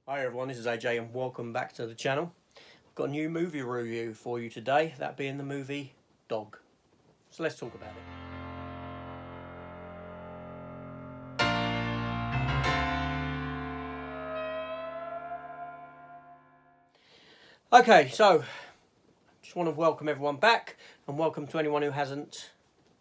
Hi everyone, this is AJ and welcome back to the channel. I've got a new movie review for you today, that being the movie Dog. So let's talk about it. Okay, so just want to welcome everyone back and welcome to anyone who hasn't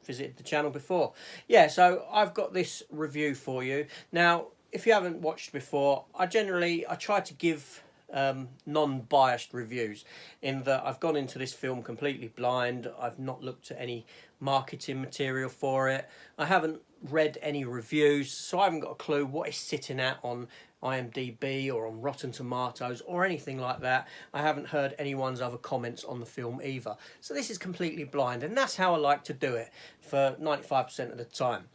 visited the channel before. Yeah, so I've got this review for you. Now, if you haven't watched before, I try to give non-biased reviews in that I've gone into this film completely blind. I've not looked at any marketing material for it. I haven't read any reviews, so I haven't got a clue what it's sitting at on IMDb or on Rotten Tomatoes or anything like that. I haven't heard anyone's other comments on the film either. So this is completely blind, and that's how I like to do it for 95% of the time.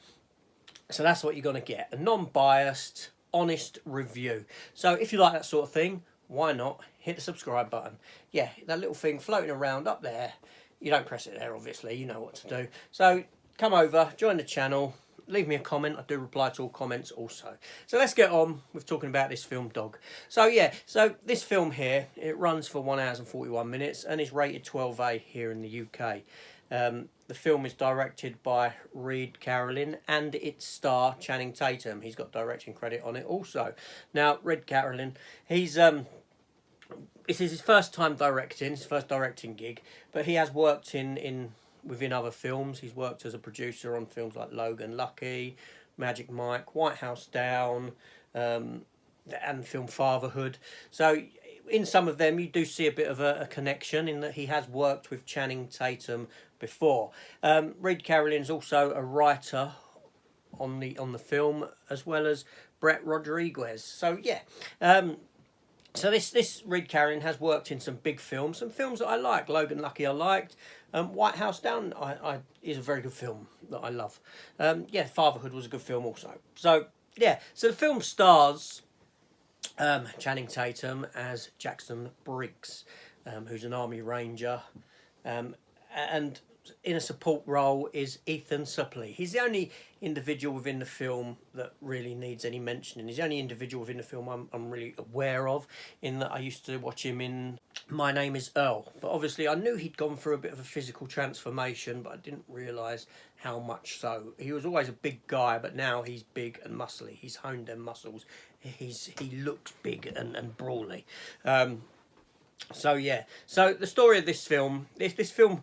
So that's what you're going to get, a non-biased, honest review. So if you like that sort of thing, why not hit the subscribe button? Yeah, that little thing floating around up there, you don't press it there obviously, you know what to do. So come over, join the channel, leave me a comment. I do reply to all comments also. So let's get on with talking about this film Dog. So yeah, so this film here, it runs for 1 hour and 41 minutes and is rated 12A here in the UK. The film is directed by Reid Carolin and its star Channing Tatum. He's got directing credit on it also. Now, Reid Carolin, this is his first time directing, his first directing gig, but he has worked within other films. He's worked as a producer on films like Logan Lucky, Magic Mike, White House Down, and film Fatherhood. So in some of them you do see a bit of a connection in that he has worked with Channing Tatum before. Reid Carolin's also a writer on the film, as well as Brett Rodriguez. So yeah, so this Reid Carolin has worked in some big films, some films that I like. Logan Lucky I liked. White House Down is a very good film that I love. Yeah, Fatherhood was a good film also. So yeah, so the film stars Channing Tatum as Jackson Briggs, who's an Army Ranger, and in a support role is Ethan Suplee. He's the only individual within the film that really needs any mentioning. He's the only individual within the film I'm really aware of, in that I used to watch him in My Name is Earl. But obviously I knew he'd gone through a bit of a physical transformation, but I didn't realise how much so. He was always a big guy, but now he's big and muscly. He's honed them muscles. He looks big and brawly. So yeah. So the story of this film, this film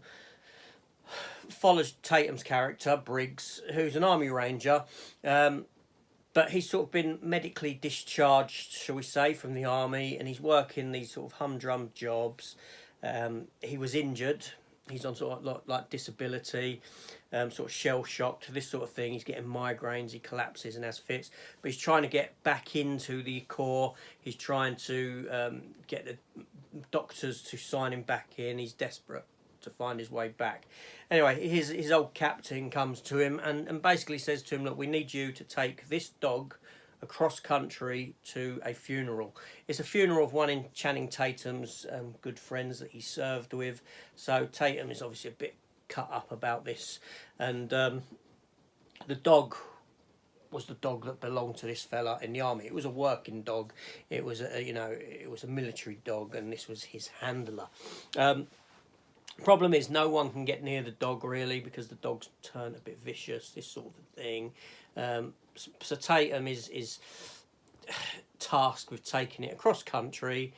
follows Tatum's character, Briggs, who's an Army Ranger, but he's sort of been medically discharged, shall we say, from the Army, and he's working these sort of humdrum jobs. He was injured. He's on sort of like disability, sort of shell-shocked, this sort of thing. He's getting migraines, he collapses and has fits. But he's trying to get back into the Corps. He's trying to get the doctors to sign him back in. He's desperate to find his way back. Anyway, his old captain comes to him and basically says to him, look, we need you to take this dog across country to a funeral. It's a funeral of one in Channing Tatum's good friends that he served with. So Tatum is obviously a bit cut up about this. And the dog was the dog that belonged to this fella in the army. It was a working dog. It was it was a military dog, and this was his handler. Problem is, no one can get near the dog really because the dog's turned a bit vicious, this sort of thing. So Tatum is tasked with taking it across country,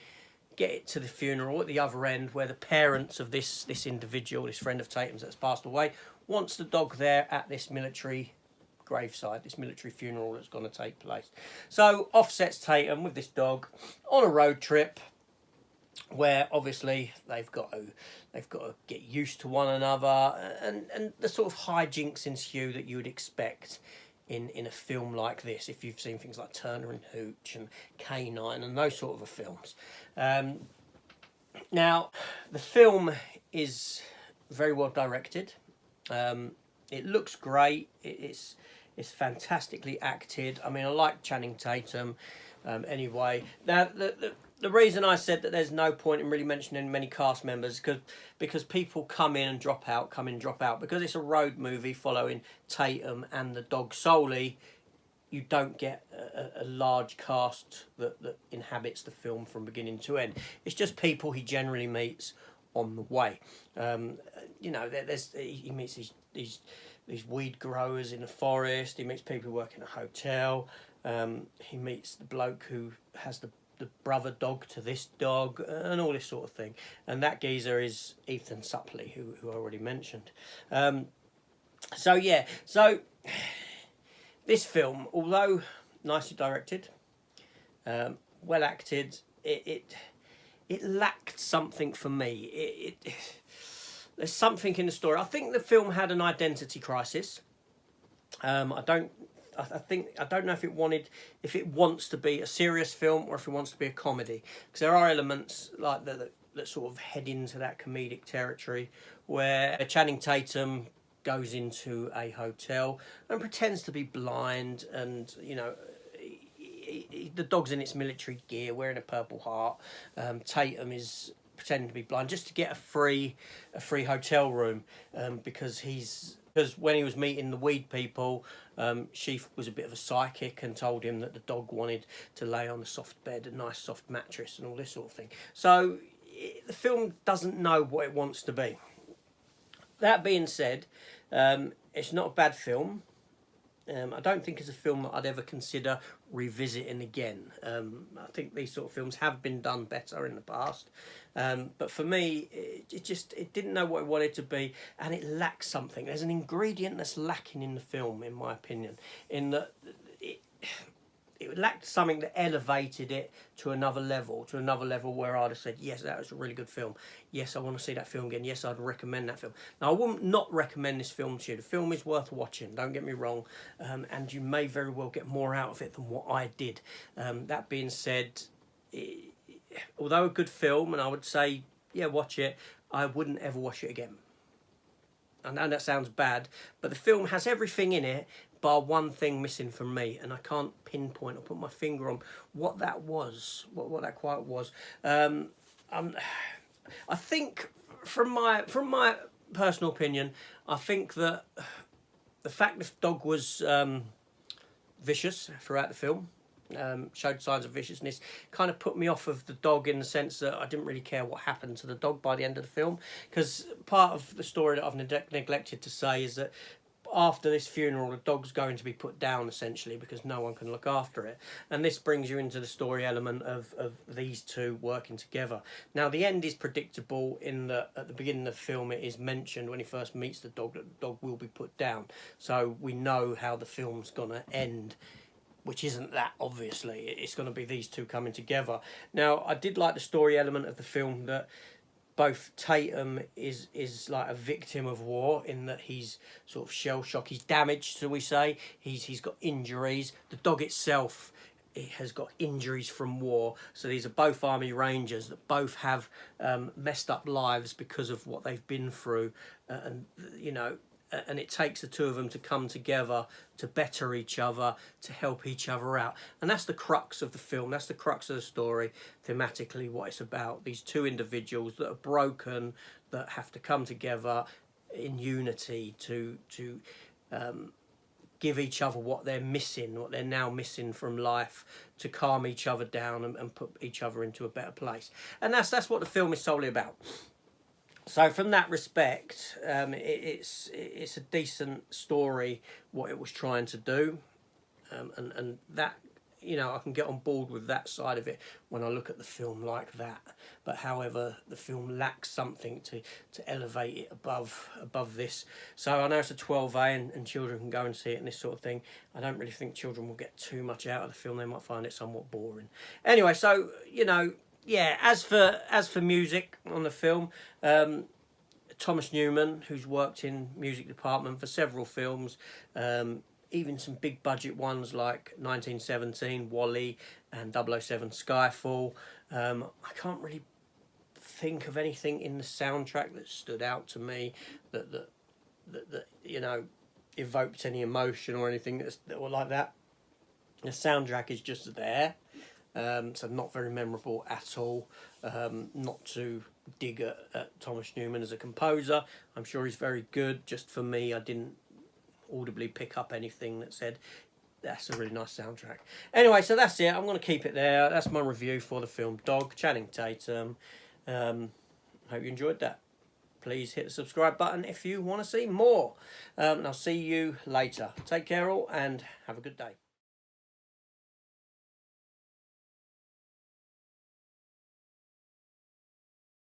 get it to the funeral at the other end where the parents of this individual, this friend of Tatum's that's passed away, wants the dog there at this military graveside, this military funeral that's going to take place. So off sets Tatum with this dog on a road trip, where obviously they've got to get used to one another, and the sort of hijinks ensue that you would expect in a film like this, if you've seen things like Turner and Hooch and K9 and those sort of films. Now, the film is very well directed. It looks great. It's fantastically acted. I mean, I like Channing Tatum. Anyway, now the reason I said that there's no point in really mentioning many cast members because people come in and drop out, because it's a road movie following Tatum and the dog solely. you don't get a large cast that inhabits the film from beginning to end. It's just people he generally meets on the way. You know, he meets these weed growers in the forest. He meets people who work in a hotel. He meets the bloke who has the brother dog to this dog, and all this sort of thing. And that geezer is Ethan Suplee, who I already mentioned. So this film, although nicely directed, well acted, it lacked something for me. There's something in the story. I think the film had an identity crisis. I don't know if it wants to be a serious film or if it wants to be a comedy, because there are elements like that sort of head into that comedic territory, where Channing Tatum goes into a hotel and pretends to be blind, and you know, the dog's in its military gear wearing a Purple Heart. Tatum is pretending to be blind just to get a free hotel room, because when he was meeting the weed people, she was a bit of a psychic and told him that the dog wanted to lay on a soft bed, a nice soft mattress and all this sort of thing. So the film doesn't know what it wants to be. That being said, it's not a bad film. I don't think it's a film that I'd ever consider revisiting again. I think these sort of films have been done better in the past. But for me, it didn't know what it wanted to be, and it lacks something. There's an ingredient that's lacking in the film, in my opinion, in that it lacked something that elevated it to another level where I'd have said, yes, that was a really good film. Yes, I want to see that film again. Yes, I'd recommend that film. Now, I wouldn't not recommend this film to you. The film is worth watching, don't get me wrong, and you may very well get more out of it than what I did. That being said, although a good film, and I would say, yeah, watch it, I wouldn't ever watch it again. I know that sounds bad, but the film has everything in it, bar one thing missing from me, and I can't pinpoint or put my finger on what that was, what that quite was. I think, from my personal opinion, I think that the fact the dog was vicious throughout the film, showed signs of viciousness, kind of put me off of the dog, in the sense that I didn't really care what happened to the dog by the end of the film, because part of the story that I've neglected to say is that after this funeral, the dog's going to be put down, essentially, because no one can look after it. And this brings you into the story element of these two working together. Now, the end is predictable in that at the beginning of the film, it is mentioned when he first meets the dog that the dog will be put down. So we know how the film's going to end, which isn't that, obviously. It's going to be these two coming together. Now, I did like the story element of the film, that both Tatum is like a victim of war, in that he's sort of shell shocked, he's damaged, shall we say. He's got injuries. The dog itself, it has got injuries from war. So these are both Army Rangers that both have messed up lives because of what they've been through, and you know. And it takes the two of them to come together to better each other, to help each other out. And that's the crux of the film. That's the crux of the story, thematically, what it's about. These two individuals that are broken, that have to come together in unity to give each other what they're missing, what they're now missing from life, to calm each other down and put each other into a better place. And that's what the film is solely about. So from that respect, it's a decent story, what it was trying to do, and that, you know, I can get on board with that side of it when I look at the film like that. But however, the film lacks something to elevate it above this. So I know it's a 12A and children can go and see it and this sort of thing. I don't really think children will get too much out of the film. They might find it somewhat boring. Anyway, so, you know, yeah, as for music on the film, Thomas Newman, who's worked in music department for several films, even some big budget ones like 1917, Wall-E, and 007 Skyfall. I can't really think of anything in the soundtrack that stood out to me that you know, evoked any emotion or anything that were like that. The soundtrack is just there. So not very memorable at all. Not to dig at Thomas Newman as a composer. I'm sure he's very good. Just for me, I didn't audibly pick up anything that said That's a really nice soundtrack. Anyway, so that's it. I'm going to keep it there. That's my review for the film Dog, Channing Tatum. Hope you enjoyed that. Please hit the subscribe button if you want to see more. And I'll see you later. Take care all and have a good day.